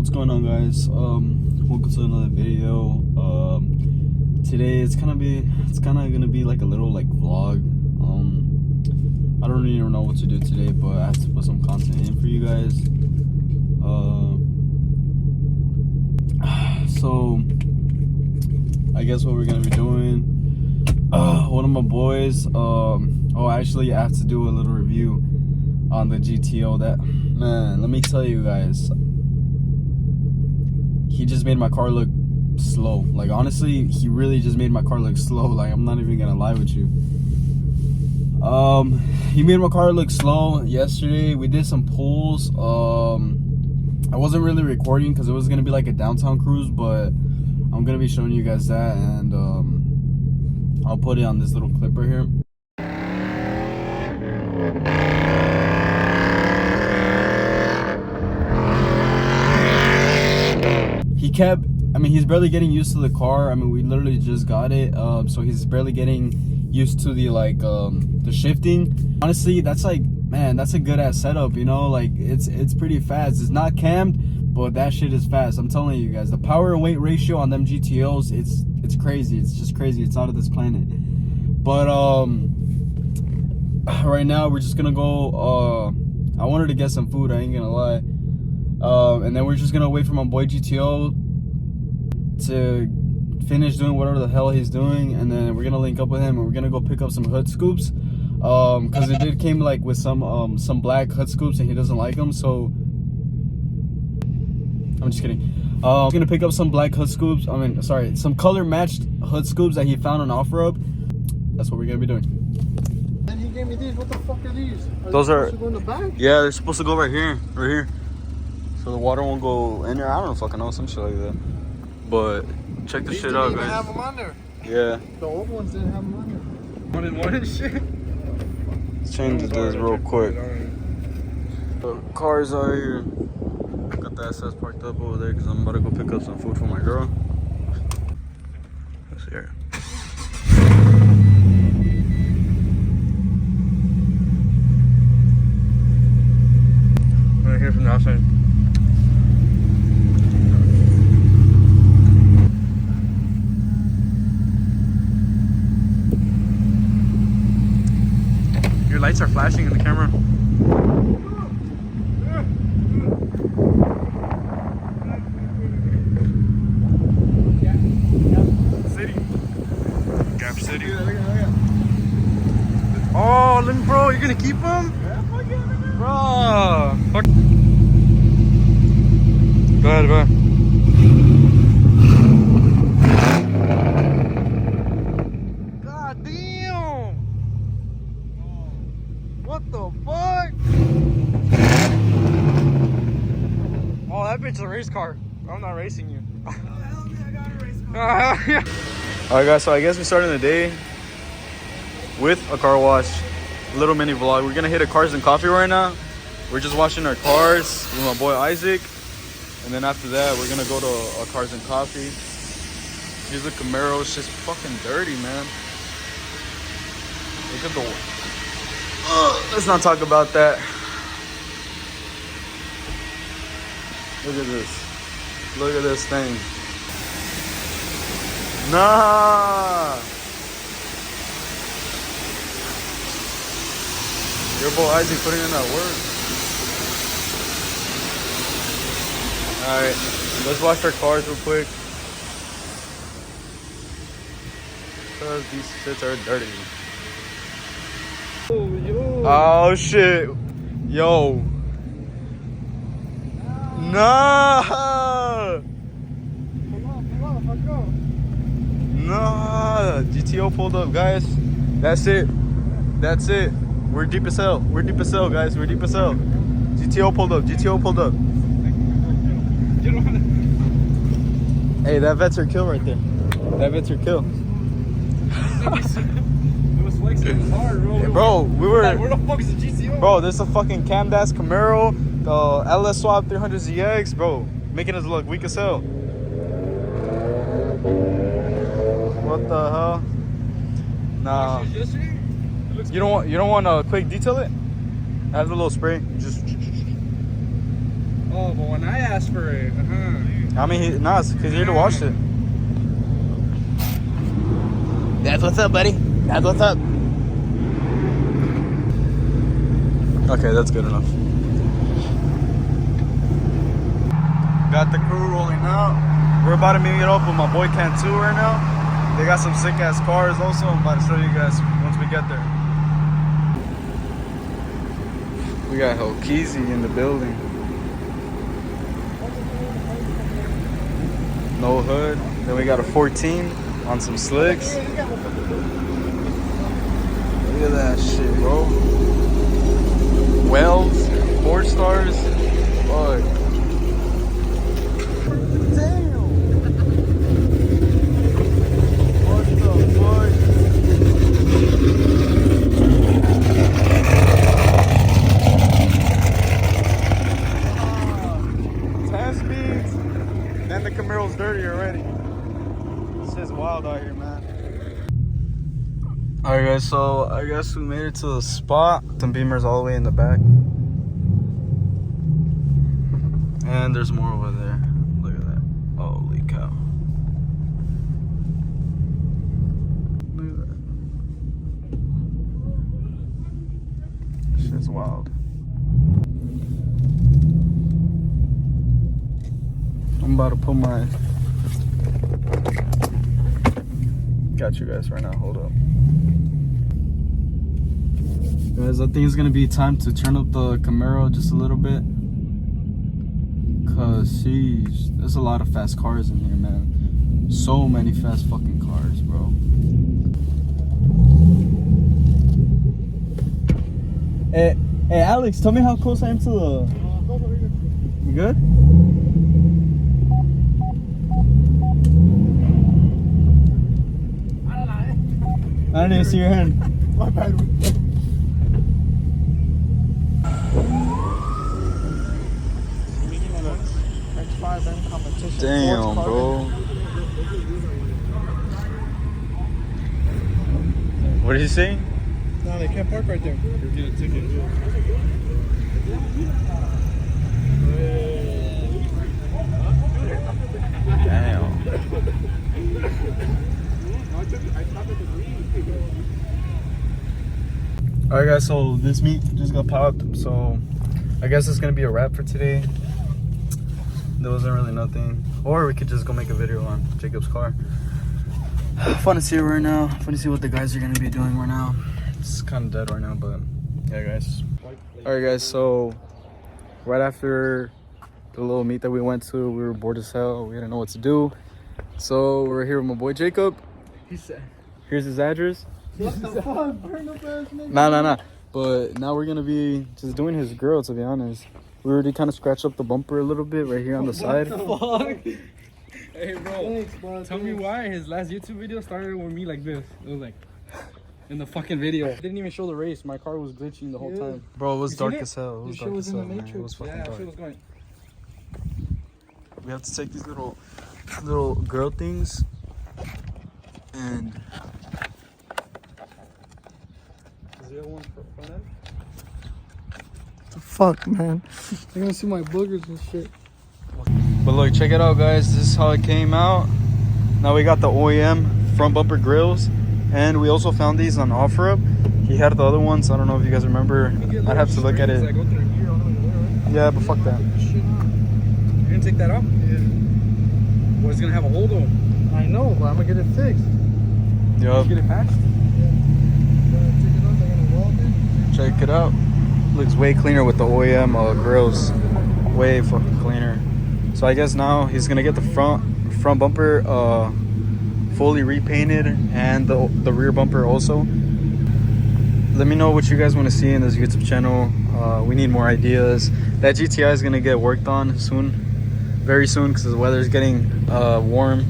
What's going on, guys? Welcome to another video. Today it's kind of gonna be like a little vlog. I don't even know what to do today, but I have to put some content in for you guys. So I guess what we're gonna be doing, one of my boys, actually I have to do a little review on the GTO. That, man, let me tell you guys, he just made my car look slow. Like, honestly, he really just made my car look slow. Like, I'm not even gonna lie with you. He made my car look slow. Yesterday we did some pulls. I wasn't really recording because it was gonna be like a downtown cruise, but I'm gonna be showing you guys that, and I'll put it on this little clip right here. He's barely getting used to the car. I mean, we literally just got it, so he's barely getting used to the the shifting. Honestly, that's like, man, that's a good ass setup, you know. Like, it's pretty fast. It's not cammed, but that shit is fast. I'm telling you guys, the power and weight ratio on them GTOs, it's crazy. It's just crazy. It's out of this planet. But right now we're just gonna go. I wanted to get some food, I ain't gonna lie. And then we're just gonna wait for my boy GTO to finish doing whatever the hell he's doing, and then we're gonna link up with him, and we're gonna go pick up some hood scoops, because it did came like with some black hood scoops, and he doesn't like them. So I'm just kidding. I'm gonna pick up some black hood scoops. Some color matched hood scoops that he found on OfferUp. That's what we're gonna be doing. And he gave me these. What the fuck are these? Those are supposed to go in the back? Yeah, they're supposed to go right here, so the water won't go in there. I don't fucking know, some shit like that. But check this shit out, guys. They didn't have them on there. Yeah. The old ones didn't have them on there. One and shit. Let's change this real quick. The cars are here. Got the SS parked up over there because I'm about to go pick up some food for my girl. Let's hear it. Right here from the outside. Your lights are flashing in the camera. City. Gap City. Oh, bro, you're gonna keep them? Yeah, fuck yeah, man. Bro, fuck. Go ahead, bro. God damn! What the fuck? Oh, that bitch is a race car. I'm not racing you. Hell yeah, I got a race car. Alright, guys, so I guess we're starting the day with a car wash. Little mini vlog. We're gonna hit a Cars and Coffee right now. We're just washing our cars with my boy Isaac, and then after that we're gonna go to a Cars and Coffee. Here's the Camaro. It's just fucking dirty, man. Look at the let's not talk about that. Look at this. Look at this thing. Nah. Your boy Isaac putting in that work. Alright, let's wash our cars real quick, because these shits are dirty. Oh shit. Yo. Nah. Nah. GTO pulled up, guys. That's it. That's it. We're deep as hell. We're deep as hell, guys. We're deep as hell. GTO pulled up. GTO pulled up. Hey, that vet's her kill right there. That vet's her kill. It was flexing hard, bro. Hey, bro, we were. Like, where the fuck is the GTO? Bro, this is a fucking cammed ass Camaro, the LS Swap 300ZX, bro, making us look weak as hell. What the hell? Nah. You don't want to quick detail it? Have a little spray. Just. Oh, but when I asked for it, I mean, he's here to watch it. That's what's up, buddy. That's what's up. Okay, that's good enough. Got the crew rolling out. We're about to meet up with my boy Cantu right now. They got some sick ass cars also. I'm about to show you guys once we get there. We got Hokeezy in the building. No hood. Then we got a 14 on some slicks. Look at that shit, bro. Wells, 4 stars. Fuck. Damn. What the fuck? 10 speeds. And the Camaro's dirty already. It's just wild out here, man. Alright guys, so I guess we made it to the spot. Some Beamers all the way in the back. And there's more over there. Look at that. Holy cow. Look at that. Shit's wild. I'm about to put my... Got you guys right now, hold up. Guys, I think it's gonna be time to turn up the Camaro just a little bit. Cause sheesh, there's a lot of fast cars in here, man. So many fast fucking cars, bro. Hey, Alex, tell me how close I am to the... You good? I didn't even see your hand. My bad. Damn, bro. What did you say? No, they can't park right there. You'll get a ticket. Damn. Alright guys, so this meat just got popped, so I guess it's gonna be a wrap for today. There wasn't really nothing. Or we could just go make a video on Jacob's car. Fun to see it right now. Fun to see what the guys are gonna be doing right now. It's kind of dead right now, but yeah guys. Alright guys, so right after the little meet that we went to, we were bored as hell. We didn't know what to do. So we're here with my boy Jacob. He said, here's his address. what the fuck? Burn up ass nigga. Nah. But now we're gonna be just doing his grill, to be honest. We already kind of scratched up the bumper a little bit right here on the side. Fuck. Hey bro, thanks, bro, tell me why his last YouTube video started with me like this. It was like in the fucking video. It didn't even show the race. My car was glitching the whole time. Bro, it was You dark seen it? as hell. It was dark as hell, man. It was fucking Yeah, dark. shit was going. We have to take these little grill things and Is there one for front end? Fuck, man. You're gonna see my boogers and shit. but look, check it out guys, this is how it came out. Now we got the OEM front bumper grills, and we also found these on OfferUp. He had the other ones, I don't know if you guys remember. I'd have to look at it. Yeah, but fuck that. You're gonna take that off? Yeah. Well, it's gonna have a hold on. I know, but I'm gonna get it fixed. Yup. Get it patched? Check it out. Looks way cleaner with the OEM grills. Way fucking cleaner. So I guess now he's gonna get the front bumper fully repainted, and the rear bumper also. Let me know what you guys want to see in this YouTube channel. We need more ideas. That GTI is gonna get worked on soon, very soon, because the weather's getting warm.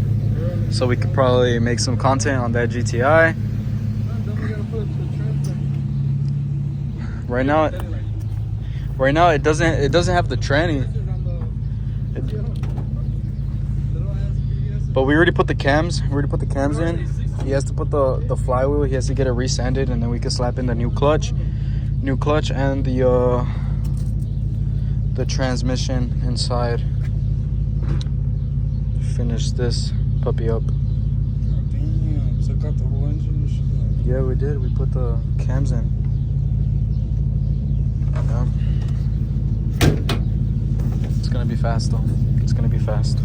So we could probably make some content on that GTI. Right now it doesn't have the tranny. But we already put the cams. In. He has to put the flywheel. He has to get it resanded, and then we can slap in the new clutch and the the transmission inside. Finish this puppy up. Damn, took out the whole engine and shit. Yeah, we did. We put the cams in. Yeah. It's gonna be fast though. It's gonna be fast.